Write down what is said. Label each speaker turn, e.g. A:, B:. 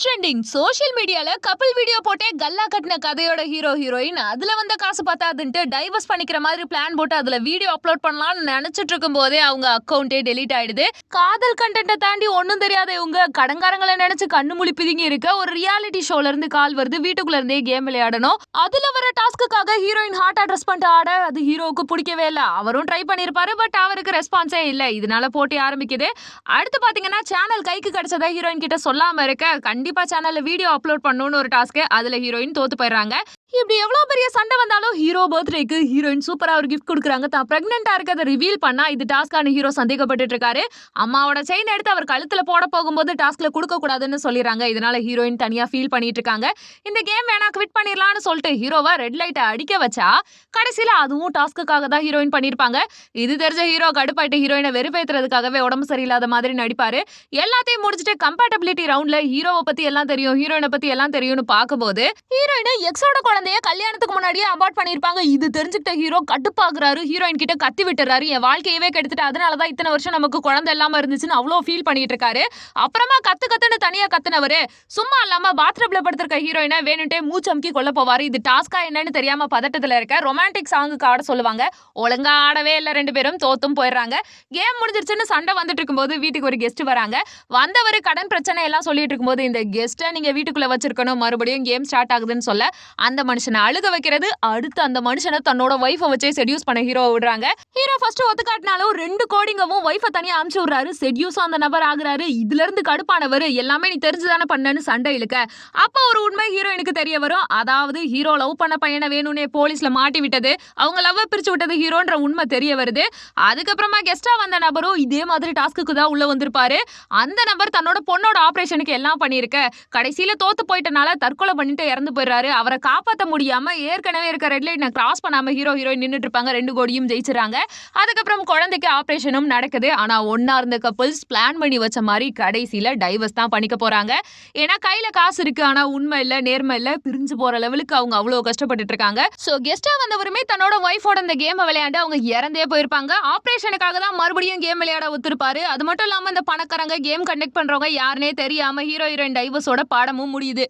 A: Trending social மீடியால couple video போட்டே கல்லா கட்டின கதையோட ஹீரோயின் அதுல வந்த காசு பத்தாதுன்ட்டு டைவர்ஸ் பண்ணிக்கிற மாதிரி பிளான் போட்டு அதுல வீடியோ அப்லோட் பண்ணலாம்னு நினைச்சிட்டு இருக்கும் போதே அவங்க அக்கௌண்டே டெலீட் ஆயிடுது. காதல் கண்டென்ட்டை தாண்டி ஒன்னும் தெரியாத இவங்க கடங்காரங்களை நினைச்சு கண்ணு முழிப்பிதிங்க இருக்க ஒரு ரியாலிட்டி ஷோல இருந்து கால் வருது, வீட்டுக்குள்ள இருந்தே கேம் விளையாடணும். அதுல வர டாஸ்க்குக்காக ஹீரோயின் ஹார்ட் அட்ரஸ் பண்ணிட்டு ஆட அது ஹீரோவுக்கு பிடிக்கவே இல்லை. அவரும் ட்ரை பண்ணிருப்பாரு, பட் அவருக்கு ரெஸ்பான்ஸே இல்லை. இதனால போட்டி ஆரம்பிக்குது. அடுத்து பாத்தீங்கன்னா சேனல் கைக்கு கிடைச்சதா ஹீரோயின் கிட்ட சொல்லாம இருக்க கண்டிப்பா சேனல்ல வீடியோ அப்லோட் பண்ணணும்னு ஒரு டாஸ்க். அதுல ஹீரோயின் தோத்து போயிடுறாங்க. இப்படி எவ்வளவு பெரிய சண்டை வந்தாலும் ஹீரோ பர்த்டேக்கு ஹீரோயின் சூப்பரா ஒரு கிஃப்ட் கொடுக்குறாங்க. தான் பிரெக்னெண்டா இருக்கதை ரிவீல் பண்ணா இது டாஸ்கான ஹீரோ சந்தேகப்பட்டு இருக்காரு. அம்மாவோட செயின் எடுத்து அவர் கழுத்துல போட போகும்போது டாஸ்க்ல கொடுக்க கூடாதுன்னு சொல்லிடுறாங்க. இதனால ஹீரோயின் தனியா ஃபீல் பண்ணிட்டு இருக்காங்க. இந்த கேம் வேணா குவிட் பண்ணிடலாம்னு சொல்லிட்டு ஹீரோவா ரெட் லைட்டை அடிக்க வச்சா கடைசியில அதுவும் டாஸ்க்குக்காக தான் ஹீரோயின் பண்ணிருப்பாங்க. இது தெரிஞ்ச ஹீரோ கடுப்பாயிட்டு ஹீரோயினை வெறுப்பேத்துறதுக்காகவே உடம்பு சரியில்லாத மாதிரி நடிப்பாரு. எல்லாத்தையும் முடிச்சுட்டு கம்பேட்டபிலிட்டி ரவுண்ட்ல ஹீரோவை பத்தி எல்லாம் தெரியும், ஹீரோயினை பத்தி எல்லாம் தெரியும்னு பார்க்கும்போது ஹீரோயினை எக்ஸோட குழந்தைய கல்யாணத்துக்கு முன்னாடியே அபார்ட் பண்ணிருப்பாங்க. இது தெரிஞ்சுக்கிட்ட ஹீரோ கடுப்பாக்குறாரு. ஹீரோயின் கிட்ட கத்தி விட்டுறாரு, என் வாழ்க்கையவே கெடுத்துட்டு அதனாலதான் இத்தனை வருஷம் நமக்கு குழந்தை இல்லாம இருந்துச்சுன்னு அவ்வளவு ஃபீல் பண்ணிட்டு இருக்காரு. அப்புறமா கத்துன்னு தனியா கத்துனவரு சும்மா இல்லாம பாத்ரூம்ல படுத்திருக்க ஹீரோயினை வேணுட்டே மூச்சமுக்கி கொல்ல போவாரு. இது டாஸ்கா என்னன்னு தெரியாம பதட்டத்துல இருக்க ரொமான்டிக் சாங்குக்கு ஆட சொல்லுவாங்க. ஒழுங்கா ஆடவே இல்ல, ரெண்டு பேரும் தோத்தும் போயிடுறாங்க. கேம் முடிஞ்சிருச்சுன்னு சண்டை வந்துட்டு இருக்கும்போது வீட்டுக்கு ஒரு கெஸ்ட் வராங்க. வந்தவர் கடன் பிரச்சனை எல்லாம் சொல்லிட்டு இருக்கும்போது இந்த கெஸ்ட்டை நீங்க வீட்டுக்குள்ள வச்சிருக்கணும், மறுபடியும் கேம் ஸ்டார்ட் ஆகுதுன்னு சொல்ல அந்த மனுஷனை அழுக வைக்கிறது. அடுத்து அந்த மனுஷனை தன்னோட வைஃபை வச்சே செடியூஸ் பண்ண ஹீரோ விடுறாங்க. ஹீரோ ஃபர்ஸ்ட் ஒத்துக்காட்டினாலும் 2 கோடிங்கவும் வைஃபை தனியா அமுச்சு விடுறாரு. செடியூஸ் அந்த நபர் ஆகுறாரு. இதுல இருந்து கடுப்பானவர் எல்லாமே நீ தெரிஞ்சுதானே பண்ணன்னு சண்டை இழுக்க அப்ப ஒரு உண்மை ஹீரோயினுக்கு தெரிய வரும். அதாவது ஹீரோ லவ் பண்ண பையனை வேணும்னே போலீஸ்ல மாட்டி விட்டது, அவங்க லவ் பிரிச்சு விட்டது ஹீரோன்ற உண்மை தெரிய வருது. அதுக்கப்புறமா கெஸ்டா வந்த நபரும் இதே மாதிரி டாஸ்க்கு தான் உள்ள வந்திருப்பாரு. அந்த நபர் தன்னோட பொண்ணோட ஆபரேஷனுக்கு எல்லாம் பண்ணிருக்க கடைசியில தோத்து போயிட்டனால தற்கொலை பண்ணிட்டு இறந்து போயிடுறாரு. அவரை காப்பாற்ற முடியாம ஏற்கனவே இருக்க ரெட் லைனை கிராஸ் பண்ணாம ஹீரோயின் நின்னுட்டு இருப்பாங்க. 2 கோடியும் ஜெயிச்சிடறாங்க. அதுக்கப்புறம் குழந்தைக்கு ஆபரேஷனும் நடக்குது. ஆனா ஒன்னா இருந்த கப்பிள்ஸ் பிளான் பண்ணி வச்ச மாதிரி கடைசியில டைவர்ஸ் தான் பண்ணிக்க போறாங்க. ஏன்னா கையில காசு இருக்கு, ஆனா உண்மை இல்ல, நேர்மை இல்ல, பிரிஞ்சு போற லெவலுக்கு அவங்க அவ்வளவு கஷ்டப்பட்டு இருக்காங்க. சோ கெஸ்டா வந்தவருமே தன்னோட ஒய்ஃபோட இந்த கேம் விளையாண்டு அவங்க இறந்தே போயிருப்பாங்க. ஆபரேஷனுக்காக தான் மறுபடியும் கேம் விளையாட ஒத்துருப்பாரு. அது மட்டும் இல்லாம இந்த பணக்காரங்க கேம் கண்டக்ட் பண்றவங்க யாருன்னே தெரியாம ஹீரோயின் டைவர்ஸோட பாடமும் முடியுது.